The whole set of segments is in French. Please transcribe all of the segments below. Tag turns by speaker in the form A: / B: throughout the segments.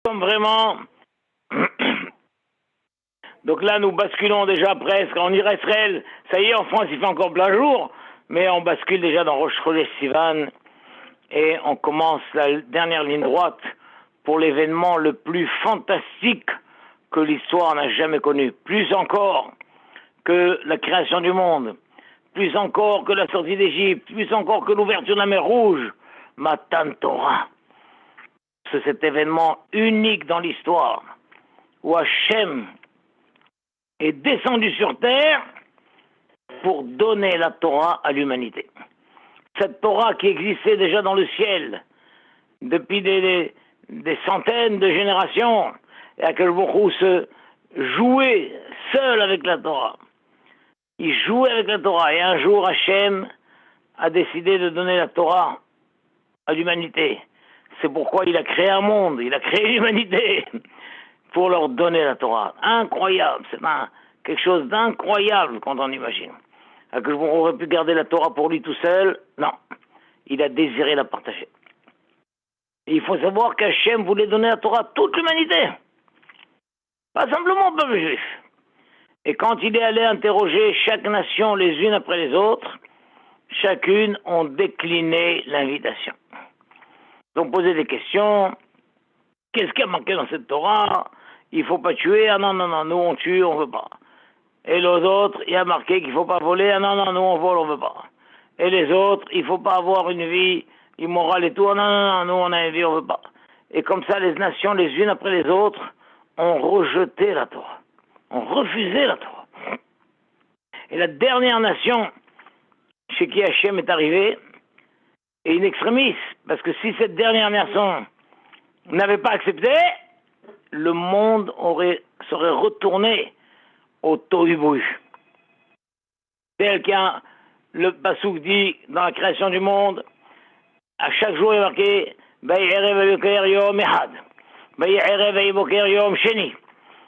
A: sommes vraiment... Donc là, nous basculons déjà presque en Israël. Ça y est, en France, il fait encore plein jour, mais on bascule déjà dans Rosh Chodesh Sivan et on commence la dernière ligne droite pour l'événement le plus fantastique que l'histoire n'a jamais connu. Plus encore que la création du monde, plus encore que la sortie d'Égypte, plus encore que l'ouverture de la mer Rouge, Matan Torah. C'est cet événement unique dans l'histoire où Hachem est descendu sur terre pour donner la Torah à l'humanité. Cette Torah qui existait déjà dans le ciel depuis des centaines de générations, et à quel moment se jouait seul avec la Torah. Il jouait avec la Torah, et un jour Hachem a décidé de donner la Torah à l'humanité. C'est pourquoi il a créé un monde, il a créé l'humanité pour leur donner la Torah. Incroyable, c'est quelque chose d'incroyable quand on imagine. Que aurait pu garder la Torah pour lui tout seul? Non, il a désiré la partager. Et il faut savoir qu'Hachem voulait donner la Torah à toute l'humanité, pas simplement au peuple juif. Et quand il est allé interroger chaque nation les unes après les autres, chacune ont décliné l'invitation. Ils ont posé des questions. Qu'est-ce qui a manqué dans cette Torah? Il ne faut pas tuer. Ah non, nous on tue, on ne veut pas. Et les autres, il y a marqué qu'il ne faut pas voler. Ah non, nous on vole, on ne veut pas. Et les autres, il ne faut pas avoir une vie immorale et tout. Ah non, nous on a une vie, on ne veut pas. Et comme ça, les nations, les unes après les autres, ont rejeté la Torah. Ont refusé la Torah. Et la dernière nation chez qui Hachem est arrivé est une extrémiste. Parce que si cette dernière nation n'avait pas accepté, le monde serait retourné au tohu-bohu. Tel qu'un le Passouk dit dans la création du monde, à chaque jour il est marqué Bayerev Vayoker Yom Ehad, Bayerev Vayoker Yom Sheni,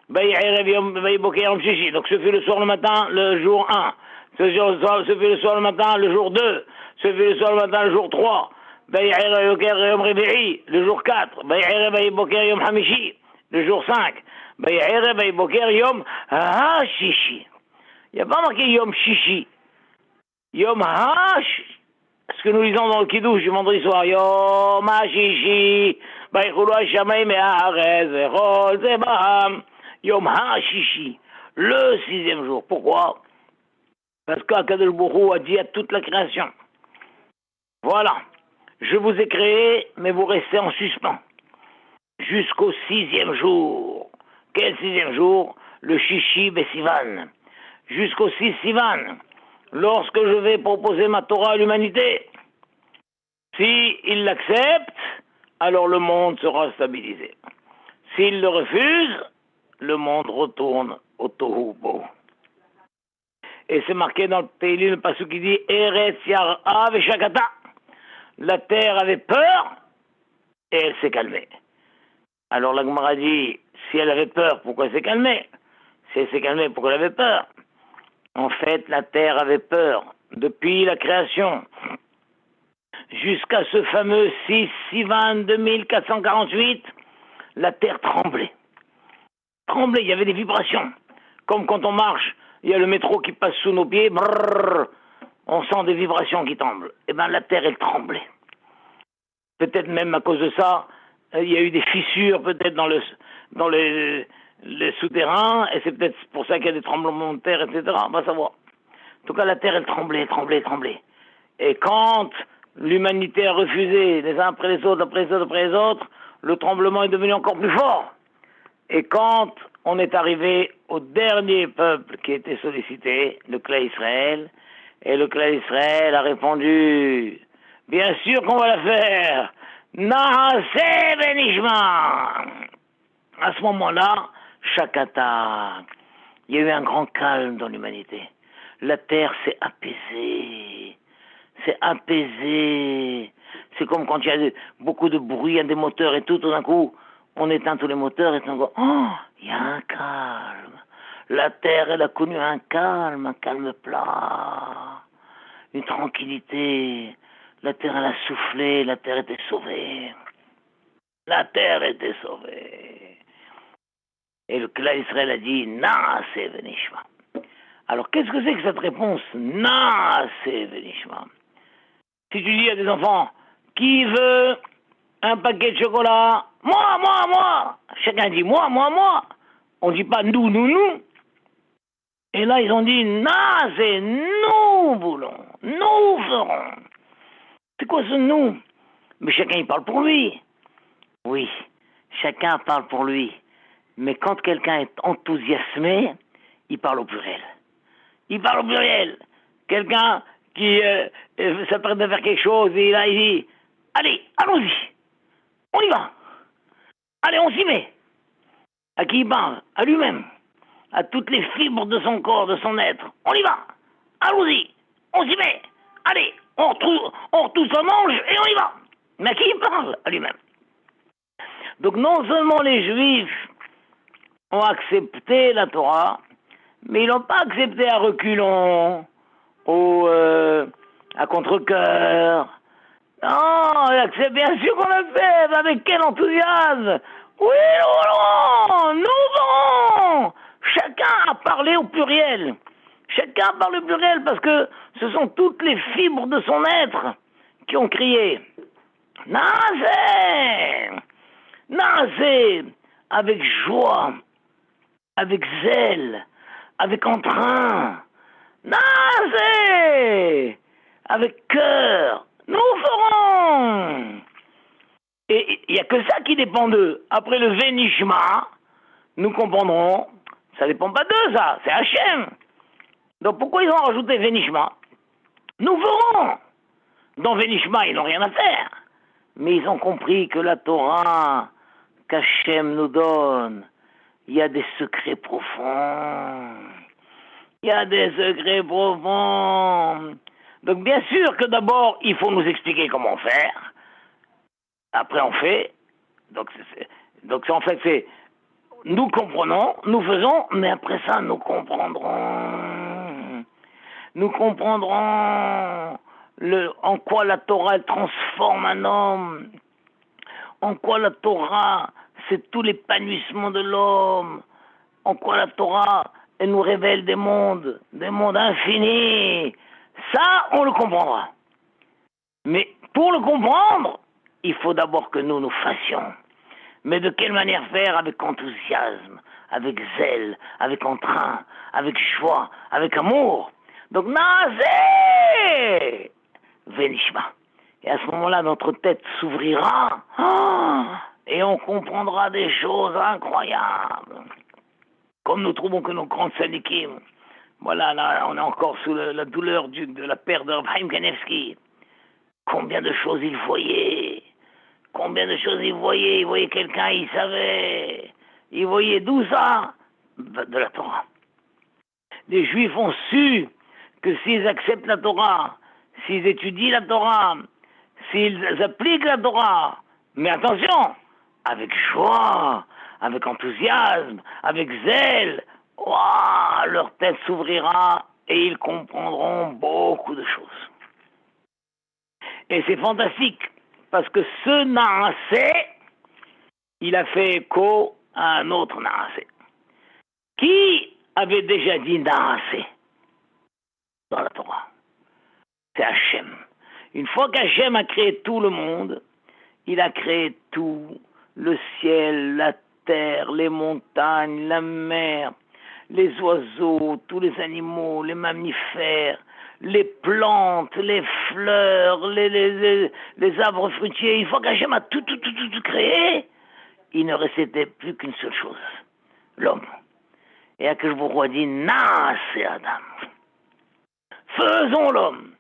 A: Bayerev Vayoker Yom Shishi. Donc ce fut le soir le matin, le jour 1. Ce fut le soir le matin, le jour 2. Ce fut le soir le matin, le jour 3. Bayerev Vayoker Yom Revi'i, le jour 4. Bayerev Vayoker Yom Hamishi, le jour 5. Bayerev Vayoker Yom HaShishi. Il n'y a pas marqué Yom Shishi. Yom HaShishi. Ce que nous lisons dans le Kiddush du vendredi soir, Yom HaShishi, Baïchoulou HaShamayim Ha'arez Vechol Zebaham, Yom HaShishi, le 6e jour. Pourquoi? Parce qu'Akadosh Baruch Hu a dit à toute la création, voilà, je vous ai créé, mais vous restez en suspens, jusqu'au 6e jour. Quel 6e jour? Le Shishi Besivan, jusqu'au 6 Sivan. Lorsque je vais proposer ma Torah à l'humanité, s'il l'accepte, alors le monde sera stabilisé. S'il le refuse, le monde retourne au tohu bohu. Et c'est marqué dans le Teilim, le passage qui dit Eretz Yar'a Veshakata. La terre avait peur et elle s'est calmée. Alors la Gemara dit, si elle avait peur, pourquoi elle s'est calmée? Si elle s'est calmée, pourquoi elle avait peur? En fait, la terre avait peur depuis la création jusqu'à ce fameux 6 Sivan 2448. La terre tremblait. Il y avait des vibrations. Comme quand on marche, il y a le métro qui passe sous nos pieds, brrr, on sent des vibrations qui tremblent. Eh bien, la terre, elle tremblait. Peut-être même à cause de ça, il y a eu des fissures peut-être dans le souterrain, et c'est peut-être pour ça qu'il y a des tremblements de terre, etc. On va savoir. En tout cas, la terre, elle tremblait. Et quand l'humanité a refusé, les uns après les autres, le tremblement est devenu encore plus fort. Et quand on est arrivé au dernier peuple qui était sollicité, le clan Israël, et le clan Israël a répondu, bien sûr qu'on va la faire, Na'aseh benishma. À ce moment-là, Shakata, il y a eu un grand calme dans l'humanité. La terre s'est apaisée. C'est comme quand il y a beaucoup de bruit, il y a des moteurs et tout d'un coup, on éteint tous les moteurs et on dit, oh, il y a un calme. La terre, elle a connu un calme plat, une tranquillité. La terre, elle a soufflé, la terre était sauvée. La terre était sauvée. Et le clan d'Israël a dit Naase venishma. Alors qu'est-ce que c'est que cette réponse Naase venishma? Si tu dis à des enfants qui veut un paquet de chocolat, moi. Chacun dit moi. On ne dit pas nous. Et là, ils ont dit Naase, nous voulons, nous ferons. C'est quoi ce nous? Mais chacun il parle pour lui. Oui, chacun parle pour lui. Mais quand quelqu'un est enthousiasmé, il parle au pluriel. Quelqu'un qui s'apprête à faire quelque chose, et là il dit allez, allons-y, on y va. Allez, on s'y met. À qui il parle? À lui-même. À toutes les fibres de son corps, de son être. On y va. Allons-y, on s'y met. Allez, on retrouve son manche et on y va. Mais à qui il parle? À lui-même. Donc non seulement les Juifs ont accepté la Torah, mais ils l'ont pas accepté à reculons, à contre-cœur. Non, c'est bien sûr qu'on l'a fait, mais avec quel enthousiasme! Oui, nous verrons! Chacun a parlé au pluriel. Chacun a parlé au pluriel parce que ce sont toutes les fibres de son être qui ont crié. Naasé, avec joie, avec zèle, avec entrain. Naasé, avec cœur. Nous ferons. Et il n'y a que ça qui dépend d'eux. Après le Vénishma, nous comprendrons. Ça ne dépend pas d'eux, ça. C'est Hachem. Donc pourquoi ils ont rajouté Vénishma? Nous ferons. Dans Vénishma, ils n'ont rien à faire. Mais ils ont compris que la Torah qu'Hachem nous donne, il y a des secrets profonds. Donc bien sûr que d'abord, il faut nous expliquer comment faire. Après, on fait. Donc en fait, c'est nous comprenons, nous faisons, mais après ça, nous comprendrons. Nous comprendrons en quoi la Torah elle transforme un homme. En quoi la Torah, c'est tout l'épanouissement de l'homme. En quoi la Torah, elle nous révèle des mondes infinis. Ça, on le comprendra. Mais pour le comprendre, il faut d'abord que nous fassions. Mais de quelle manière faire? Avec enthousiasme, avec zèle, avec entrain, avec joie, avec amour. Donc, Naasé Venishma. Et à ce moment-là, notre tête s'ouvrira et on comprendra des choses incroyables. Comme nous trouvons que nos grands tzadikim, voilà, là, on est encore sous la douleur de la perte de Chaim Kanevski. Combien de choses il voyait. Il voyait quelqu'un, il savait. Il voyait d'où ça? De la Torah. Les Juifs ont su que s'ils acceptent la Torah, s'ils étudient la Torah, s'ils appliquent la Torah, mais attention, avec joie, avec enthousiasme, avec zèle, leur tête s'ouvrira et ils comprendront beaucoup de choses. Et c'est fantastique, parce que ce Naasé, il a fait écho à un autre Naasé. Qui avait déjà dit Naasé dans la Torah? C'est Hachem. Une fois qu'Hachem a créé tout le monde, il a créé tout, le ciel, la terre, les montagnes, la mer, les oiseaux, tous les animaux, les mammifères, les plantes, les fleurs, les arbres fruitiers. Une fois qu'Hachem a tout créé, il ne restait plus qu'une seule chose, l'homme. Et à que je vous dit, Naasé Adam. Faisons l'homme.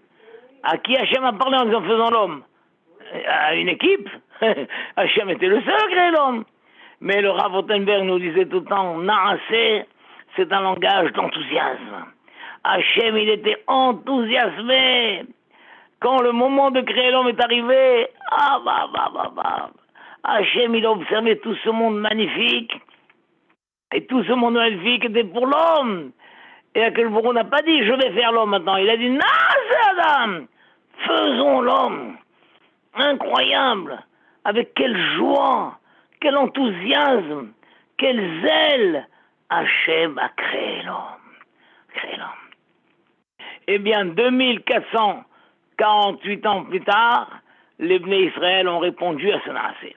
A: À qui Hachem a parlé en disant faisons l'homme? À une équipe. Hachem était le seul à créer l'homme. Mais le Rav Ottenberg nous disait tout le temps, Naasé, c'est un langage d'enthousiasme. Hachem, il était enthousiasmé. Quand le moment de créer l'homme est arrivé, Hachem, il a observé tout ce monde magnifique. Et tout ce monde magnifique était pour l'homme. Et Akelbourou n'a pas dit, je vais faire l'homme maintenant. Il a dit, Naasé Adam, faisons l'homme. Incroyable. Avec quelle joie. quel enthousiasme, quel zèle Hachem a créé l'homme. Eh bien, 2448 ans plus tard, les Bnei Israël ont répondu à ce naasé.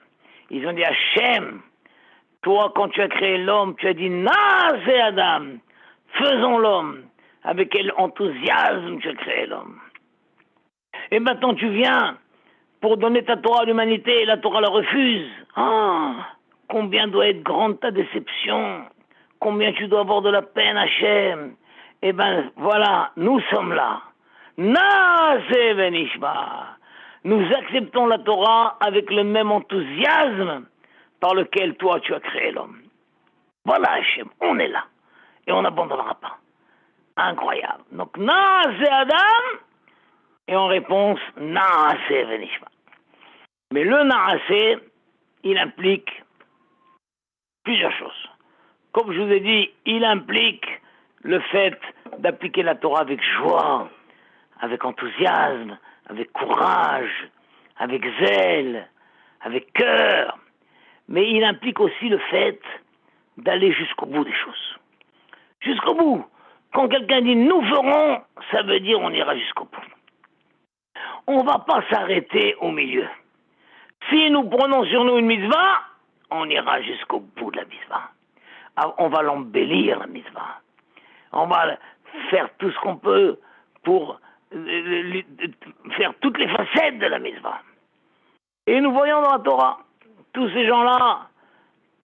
A: Ils ont dit Hachem, toi, quand tu as créé l'homme, tu as dit naasé Adam, faisons l'homme. Avec quel enthousiasme tu as créé l'homme. Et maintenant tu viens pour donner ta Torah à l'humanité et la Torah la refuse. Ah, combien doit être grande ta déception. Combien tu dois avoir de la peine, Hachem. Eh bien, voilà, nous sommes là. Naaseh Benishma. Nous acceptons la Torah avec le même enthousiasme par lequel toi tu as créé l'homme. Voilà, Hachem, on est là. Et on n'abandonnera pas. Incroyable. Donc, Naaseh Adam, et en réponse, Naaseh Benishma. Mais le Naaseh, il implique plusieurs choses. Comme je vous ai dit, il implique le fait d'appliquer la Torah avec joie, avec enthousiasme, avec courage, avec zèle, avec cœur. Mais il implique aussi le fait d'aller jusqu'au bout des choses. Jusqu'au bout. Quand quelqu'un dit « nous ferons », ça veut dire on ira jusqu'au bout. On ne va pas s'arrêter au milieu. Si nous prenons sur nous une mitzvah, on ira jusqu'au bout de la mitzvah. On va l'embellir, la mitzvah. On va faire tout ce qu'on peut pour faire toutes les facettes de la mitzvah. Et nous voyons dans la Torah tous ces gens-là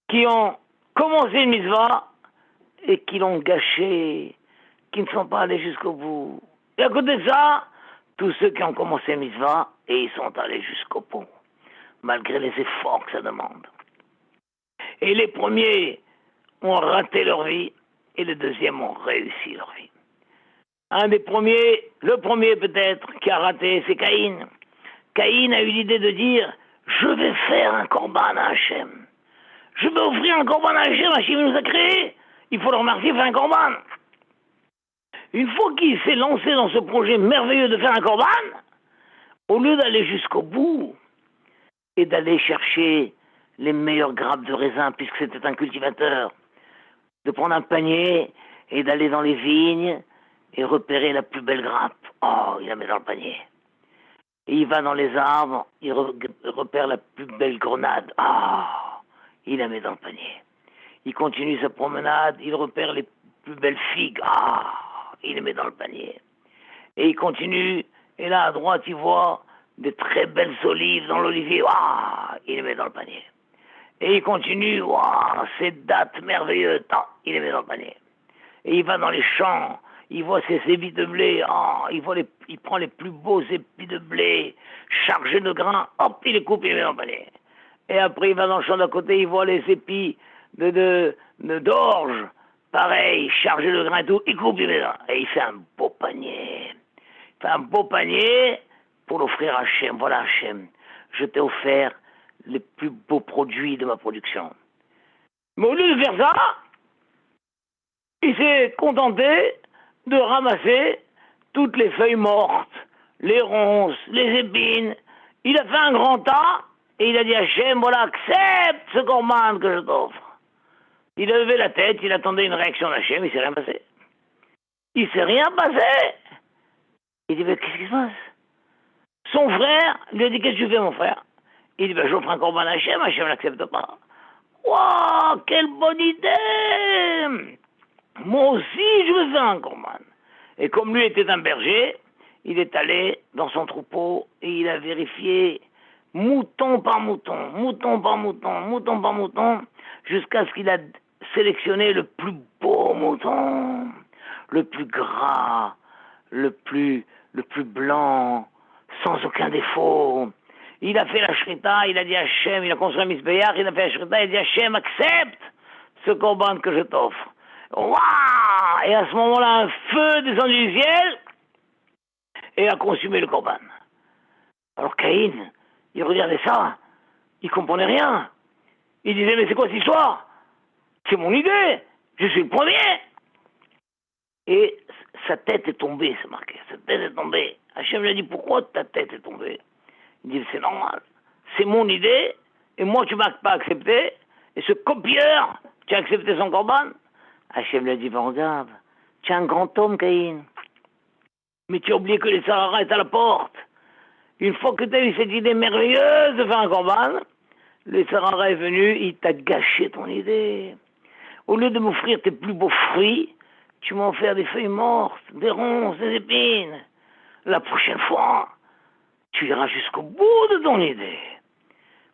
A: qui ont commencé une mitzvah et qui l'ont gâchée, qui ne sont pas allés jusqu'au bout. Et à côté de ça, tous ceux qui ont commencé une mitzvah et ils sont allés jusqu'au bout, malgré les efforts que ça demande. Et les premiers ont raté leur vie et les deuxièmes ont réussi leur vie. Un des premiers, le premier peut-être qui a raté, c'est Caïn. Caïn a eu l'idée de dire « Je vais faire un korban à Hachem. Je vais offrir un korban à Hachem, Hachem nous a créés. Il faut le remercier, faire un korban. » Une fois qu'il s'est lancé dans ce projet merveilleux de faire un korban, au lieu d'aller jusqu'au bout et d'aller chercher les meilleures grappes de raisin, puisque c'était un cultivateur, de prendre un panier et d'aller dans les vignes et repérer la plus belle grappe. Oh, il la met dans le panier. Et il va dans les arbres, il repère la plus belle grenade. Oh, il la met dans le panier. Il continue sa promenade, il repère les plus belles figues. Ah, il les met dans le panier. Et il continue, et là à droite il voit des très belles olives dans l'olivier. Ah, il les met dans le panier. Et il continue, waouh, ces dattes merveilleuses. Ah, il les met dans le panier. Et il va dans les champs, il voit ses épis de blé. Ah, il prend les plus beaux épis de blé chargés de grains. Hop, il les coupe, il les met dans le panier. Et après il va dans le champ d'à côté, il voit les épis d'orge. Pareil, chargés de grains et tout. Il coupe, il met dans. Et il fait un beau panier. Il fait un beau panier pour l'offrir à Hachem. Voilà Hachem, je t'ai offert les plus beaux produits de ma production. Mais au lieu de faire ça, il s'est contenté de ramasser toutes les feuilles mortes, les ronces, les épines. Il a fait un grand tas et il a dit à Hachem, voilà, accepte ce korban que je t'offre. Il a levé la tête, il attendait une réaction d'Hachem, il ne s'est rien passé. Il ne s'est rien passé. Il dit, mais qu'est-ce qui se passe? Son frère lui a dit, qu'est-ce que tu fais, mon frère? Il dit, ben, j'offre un korban à Hachem, Hachem n'accepte pas. Waouh, quelle bonne idée! Moi aussi, je veux faire un korban. Et comme lui était un berger, il est allé dans son troupeau et il a vérifié mouton par mouton, mouton par mouton, mouton par mouton, jusqu'à ce qu'il a sélectionné le plus beau mouton, le plus gras, le plus blanc, sans aucun défaut. Il a fait la shrita, il a dit à Hachem, il a construit un misbéach, il a fait la shrita, il a dit à Hachem, accepte ce korban que je t'offre. Waouh! Et à ce moment-là, un feu descendu du ciel et a consumé le korban. Alors Caïn, il regardait ça, il comprenait rien. Il disait, mais c'est quoi cette histoire? C'est mon idée, je suis le premier. Et sa tête est tombée, c'est marqué, sa tête est tombée. Hachem lui a dit, pourquoi ta tête est tombée? Il dit, c'est normal, c'est mon idée, et moi tu m'as pas accepté, et ce copieur, tu as accepté son corban. Hachem lui a dit, ben regarde, tu es un grand homme, Caïn. Mais tu as oublié que les Sahara est à la porte. Une fois que tu as eu cette idée merveilleuse de faire un corban, le Sahara est venu, il t'a gâché ton idée. Au lieu de m'offrir tes plus beaux fruits, tu m'as offert des feuilles mortes, des ronces, des épines. La prochaine fois, tu iras jusqu'au bout de ton idée.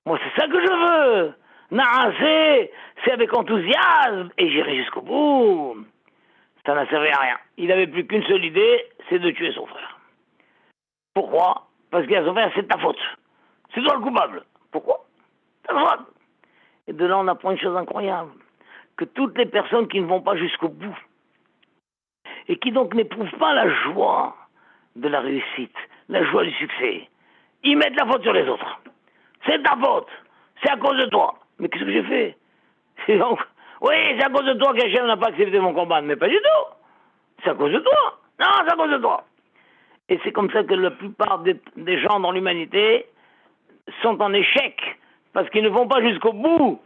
A: Moi, c'est ça que je veux. Naasé, c'est avec enthousiasme et j'irai jusqu'au bout. Ça n'a servi à rien. Il n'avait plus qu'une seule idée, c'est de tuer son frère. Pourquoi? Parce qu'il a son frère, c'est ta faute. C'est toi le coupable. Pourquoi? Ta faute. Et de là, on apprend une chose incroyable. Que toutes les personnes qui ne vont pas jusqu'au bout et qui donc n'éprouvent pas la joie de la réussite, la joie du succès, ils mettent la faute sur les autres. C'est ta faute. C'est à cause de toi. Mais qu'est-ce que j'ai fait? C'est donc... Oui, c'est à cause de toi qu'Hachem n'a pas accepté mon combat. Mais pas du tout. C'est à cause de toi. Non, c'est à cause de toi. Et c'est comme ça que la plupart des gens dans l'humanité sont en échec. Parce qu'ils ne vont pas jusqu'au bout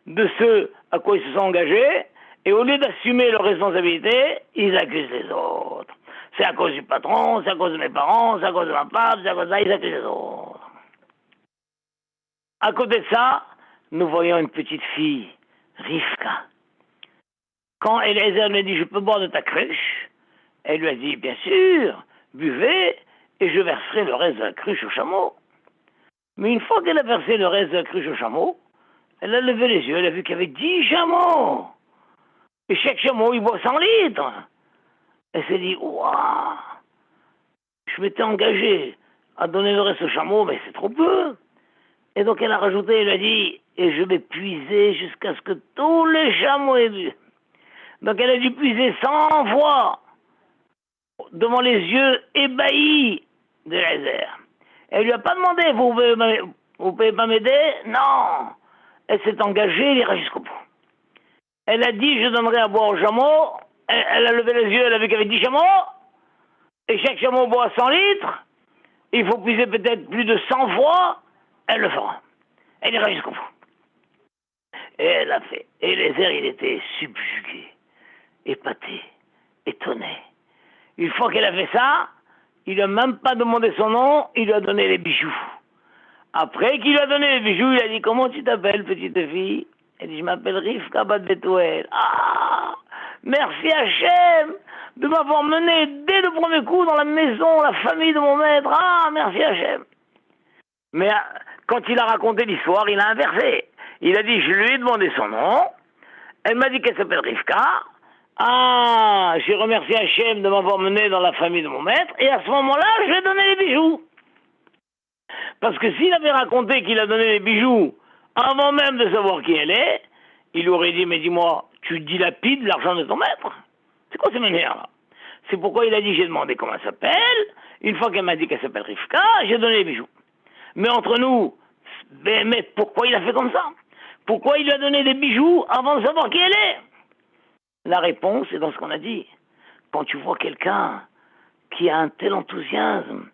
A: de ce à quoi ils se sont engagés. Et au lieu d'assumer leurs responsabilités, ils accusent les autres. C'est à cause du patron, c'est à cause de mes parents, c'est à cause de ma femme, c'est à cause de ça, ils accusent les autres. À côté de ça, nous voyons une petite fille, Rivka. Quand Eliezer lui a dit, je peux boire de ta cruche, elle lui a dit, bien sûr, buvez, et je verserai le reste de la cruche au chameau. Mais une fois qu'elle a versé le reste de la cruche au chameau, elle a levé les yeux, elle a vu qu'il y avait 10 chameaux. Et chaque chameau, il boit 100 litres. Elle s'est dit, waouh, je m'étais engagé à donner le reste au chameau, mais c'est trop peu. Et donc elle a rajouté, elle a dit, et je vais puiser jusqu'à ce que tous les chameaux aient bu. Donc elle a dû puiser 100 fois devant les yeux ébahis de Eliezer. Elle lui a pas demandé, vous pouvez pas m'aider? Non. Elle s'est engagée, elle ira jusqu'au bout. Elle a dit, je donnerai à boire aux chameaux. Elle a levé les yeux, elle a vu qu'il y avait 10 chameaux. Et chaque chameau boit 100 litres. Il faut puiser peut-être plus de 100 fois. Elle le fera. Elle ira jusqu'au bout. Et elle a fait. Et Eliezer, il était subjugué, épaté, étonné. Une fois qu'elle a fait ça, il lui a même pas demandé son nom, il lui a donné les bijoux. Après qu'il lui a donné les bijoux, il a dit, comment tu t'appelles, petite fille? Elle dit, je m'appelle Rivka Bat Bethuel. Ah, merci Hachem de m'avoir mené dès le premier coup dans la maison, la famille de mon maître. Ah, merci Hachem. Mais quand il a raconté l'histoire, il a inversé. Il a dit, je lui ai demandé son nom. Elle m'a dit qu'elle s'appelle Rivka. Ah, j'ai remercié Hachem de m'avoir mené dans la famille de mon maître. Et à ce moment-là, je lui ai donné les bijoux. Parce que s'il avait raconté qu'il a donné les bijoux avant même de savoir qui elle est, il aurait dit, mais dis-moi, tu dilapides l'argent de ton maître? C'est quoi ces manières-là? C'est pourquoi il a dit, j'ai demandé comment elle s'appelle. Une fois qu'elle m'a dit qu'elle s'appelle Rivka, j'ai donné les bijoux. Mais entre nous, mais pourquoi il a fait comme ça? Pourquoi il lui a donné des bijoux avant de savoir qui elle est? La réponse est dans ce qu'on a dit. Quand tu vois quelqu'un qui a un tel enthousiasme,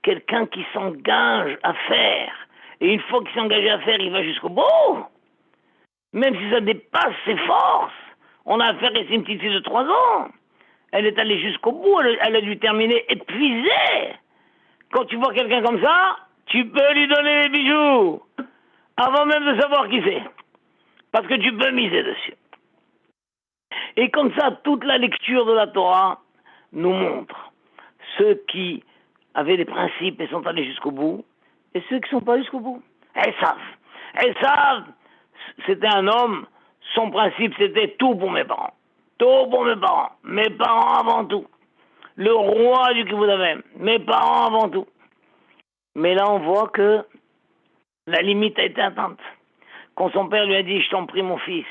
A: quelqu'un qui s'engage à faire, et une fois qu'il s'est engagé à faire, il va jusqu'au bout, même si ça dépasse ses forces. On a affaire à une petite fille de 3 ans. Elle est allée jusqu'au bout, elle a dû terminer épuisée. Quand tu vois quelqu'un comme ça, tu peux lui donner les bijoux, avant même de savoir qui c'est. Parce que tu peux miser dessus. Et comme ça, toute la lecture de la Torah nous montre ceux qui avaient des principes et sont allés jusqu'au bout, et ceux qui ne sont pas jusqu'au bout. Elles savent. C'était un homme, son principe c'était tout pour mes parents. Tout pour mes parents. Mes parents avant tout. Le roi du Kibboutz, mes parents avant tout. Mais là on voit que la limite a été atteinte. Quand son père lui a dit, je t'en prie mon fils,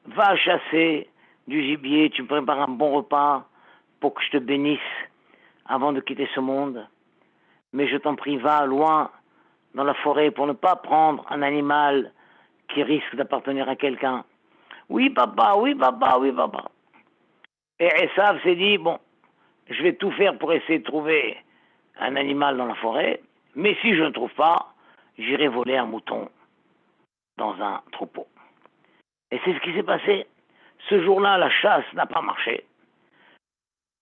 A: va chasser du gibier, tu me prépares un bon repas pour que je te bénisse avant de quitter ce monde. Mais je t'en prie, va loin dans la forêt pour ne pas prendre un animal qui risque d'appartenir à quelqu'un. Oui papa, oui papa, oui papa. Et Esav s'est dit, bon, je vais tout faire pour essayer de trouver un animal dans la forêt, mais si je ne trouve pas, j'irai voler un mouton. dans un troupeau. Et c'est ce qui s'est passé. Ce jour-là, la chasse n'a pas marché.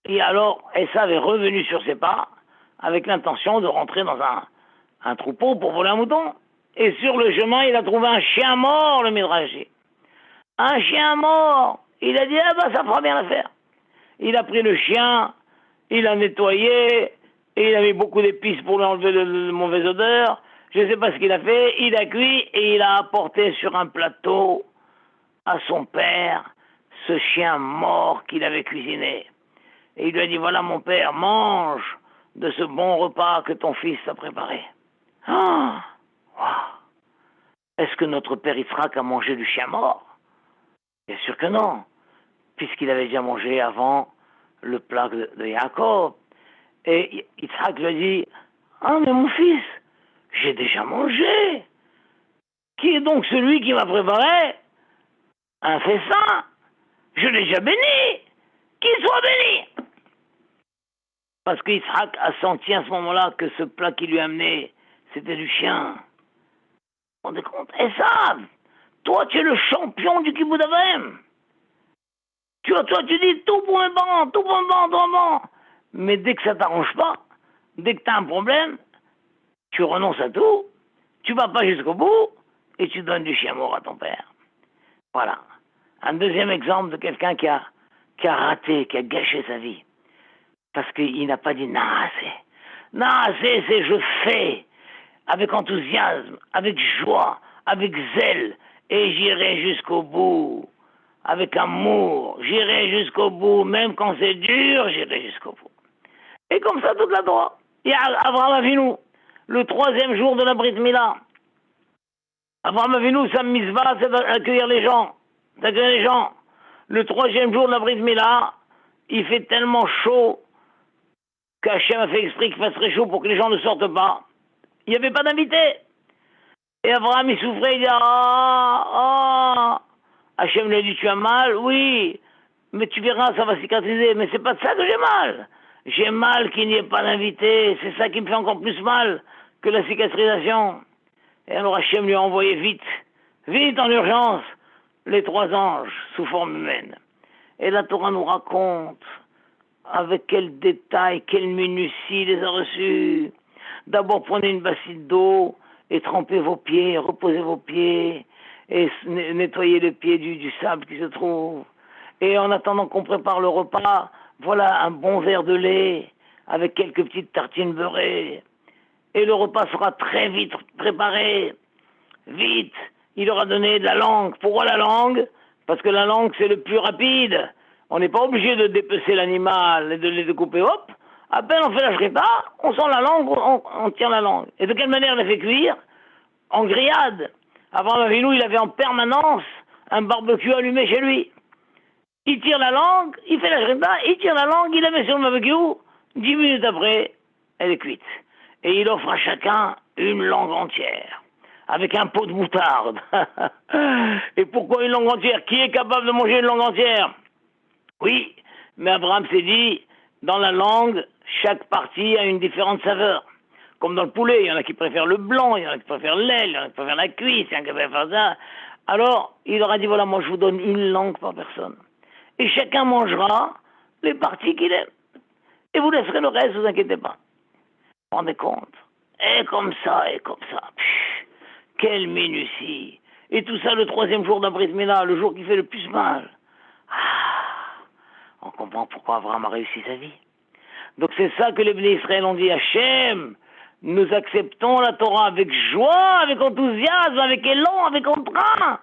A: Et alors, Esav est revenu sur ses pas avec l'intention de rentrer dans un troupeau pour voler un mouton. Et sur le chemin, il a trouvé un chien mort, le Midrash dit. Un chien mort. Il a dit, ah bah ça fera bien l'affaire. Il a pris le chien, il l'a nettoyé, et il a mis beaucoup d'épices pour lui enlever de mauvaise odeur. Je ne sais pas ce qu'il a fait. Il a cuit et il a apporté sur un plateau à son père ce chien mort qu'il avait cuisiné. Et il lui a dit, voilà mon père, mange de ce bon repas que ton fils t'a préparé. Ah, wow. Est-ce que notre père Yitzhak a mangé du chien mort? Bien sûr que non, puisqu'il avait déjà mangé avant le plat de Yaakov. Et Yitzhak lui a dit, ah mais mon fils, j'ai déjà mangé. Qui est donc celui qui m'a préparé un festin? Je l'ai déjà béni. Qu'il soit béni. Parce que Yitzhak a senti à ce moment-là que ce plat qu'il lui a amené, c'était du chien. On est compte. Et ça, toi, tu es le champion du kibbutz Avim. Toi, tu dis tout pour mes parents, tout pour mes parents, tout pour mes parents. Mais dès que ça t'arrange pas, dès que tu as un problème, tu renonces à tout, tu vas pas jusqu'au bout, et tu donnes du chien mort à ton père. Voilà. Un deuxième exemple de quelqu'un qui a raté, qui a gâché sa vie. Parce qu'il n'a pas dit naasé. Naasé, c'est je fais, avec enthousiasme, avec joie, avec zèle, et j'irai jusqu'au bout. Avec amour, j'irai jusqu'au bout, même quand c'est dur, j'irai jusqu'au bout. Et comme ça, toute la Torah. Il y a Abraham Avinu, le 3e jour de la Brit Mila. Abraham Avinu, sa mitzvah, c'est d'accueillir les gens. Le 3e jour de la Brit Mila, il fait tellement chaud qu'Hachem a fait exprès qu'il fasse très chaud pour que les gens ne sortent pas. Il n'y avait pas d'invités. Et Abraham, il souffrait, il dit, Hachem lui a dit, tu as mal? Oui, mais tu verras, ça va cicatriser. Mais c'est pas de ça que j'ai mal. J'ai mal qu'il n'y ait pas d'invité. C'est ça qui me fait encore plus mal que la cicatrisation. Et alors Hachem lui a envoyé vite en urgence, les 3 anges sous forme humaine. Et la Torah nous raconte avec quel détail, quelle minutie il les a reçus. D'abord, prenez une bassine d'eau et trempez vos pieds, reposez vos pieds et nettoyez les pieds du sable qui se trouve. Et en attendant qu'on prépare le repas, voilà un bon verre de lait avec quelques petites tartines beurrées. Et le repas sera très vite préparé. Vite, il aura donné de la langue. Pourquoi la langue? Parce que la langue, c'est le plus rapide. On n'est pas obligé de dépecer l'animal et de les découper. Hop, à peine on fait la shrita, on sent la langue, on tire la langue. Et de quelle manière on la fait cuire? En grillade. Abraham Avinu, il avait en permanence un barbecue allumé chez lui. Il tire la langue, il fait la shrita, il tire la langue, il la met sur le barbecue. 10 minutes après, elle est cuite. Et il offre à chacun une langue entière, avec un pot de moutarde. Et pourquoi une langue entière? Qui est capable de manger une langue entière? Oui, mais Abraham s'est dit, dans la langue, chaque partie a une différente saveur. Comme dans le poulet, il y en a qui préfèrent le blanc, il y en a qui préfèrent l'aile, il y en a qui préfèrent la cuisse, il y en a qui préfèrent ça. Alors, il leur a dit, voilà, moi je vous donne une langue par personne. Et chacun mangera les parties qu'il aime. Et vous laisserez le reste, ne vous inquiétez pas. Vous vous rendez compte? Et comme ça, et comme ça. Quelle minutie. Et tout ça le 3e jour d'Abrit Mila, le jour qui fait le plus mal. On comprend pourquoi Abraham a réussi sa vie. Donc c'est ça que les Bnei Israël ont dit, Hachem, nous acceptons la Torah avec joie, avec enthousiasme, avec élan, avec entrain.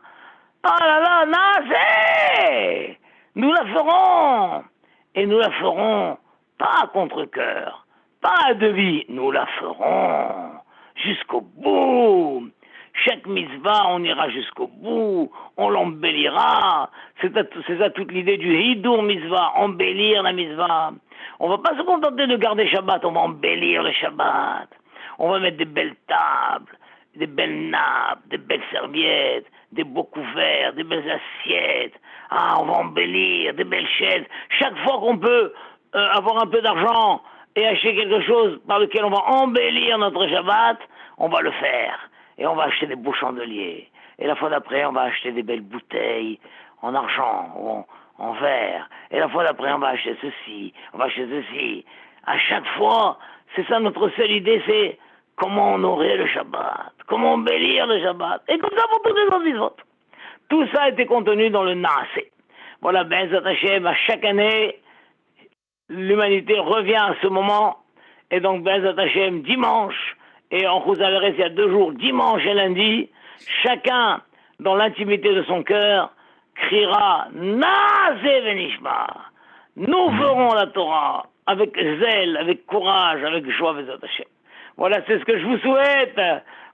A: Ah là là, Naasé! Nous la ferons. Et nous la ferons pas à contre-cœur, pas à demi, nous la ferons jusqu'au bout. Chaque mitzvah, on ira jusqu'au bout, on l'embellira. C'est ça toute l'idée du hidur mitzvah, embellir la mitzvah. On va pas se contenter de garder Shabbat, on va embellir le Shabbat. On va mettre des belles tables, des belles nappes, des belles serviettes, des beaux couverts, des belles assiettes. Ah, on va embellir, des belles chaises. Chaque fois qu'on peut avoir un peu d'argent et acheter quelque chose par lequel on va embellir notre Shabbat, on va le faire. Et on va acheter des beaux chandeliers, Et la fois d'après, on va acheter des belles bouteilles en argent ou en verre. Et la fois d'après, on va acheter ceci, on va acheter ceci. À chaque fois, c'est ça notre seule idée, c'est comment honorer le Shabbat, comment embellir le Shabbat. Et comme ça pour toutes les autres. Tout ça a été contenu dans le Naasé. Voilà, Be'ezrat Hashem, à chaque année, l'humanité revient à ce moment. Et donc, Be'ezrat Hashem, dimanche, et en Chouzaveres, il y a 2 jours, dimanche et lundi, chacun, dans l'intimité de son cœur, criera Naasé Venishma. Nous ferons la Torah avec zèle, avec courage, avec joie, Be'ezrat Hashem. Voilà, c'est ce que je vous souhaite.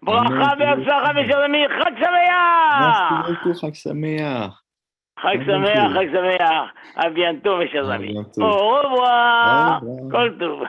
A: Bracha ve'atzlacha, mes chers amis. Chag
B: Merci
A: Sameach.
B: beaucoup, Chag Sameach.
A: Chag Sameach, Chag Sameach. À bientôt, mes chers
B: À
A: amis.
B: bientôt.
A: Au
B: Au
A: revoir.
B: revoir.
A: Kol tov.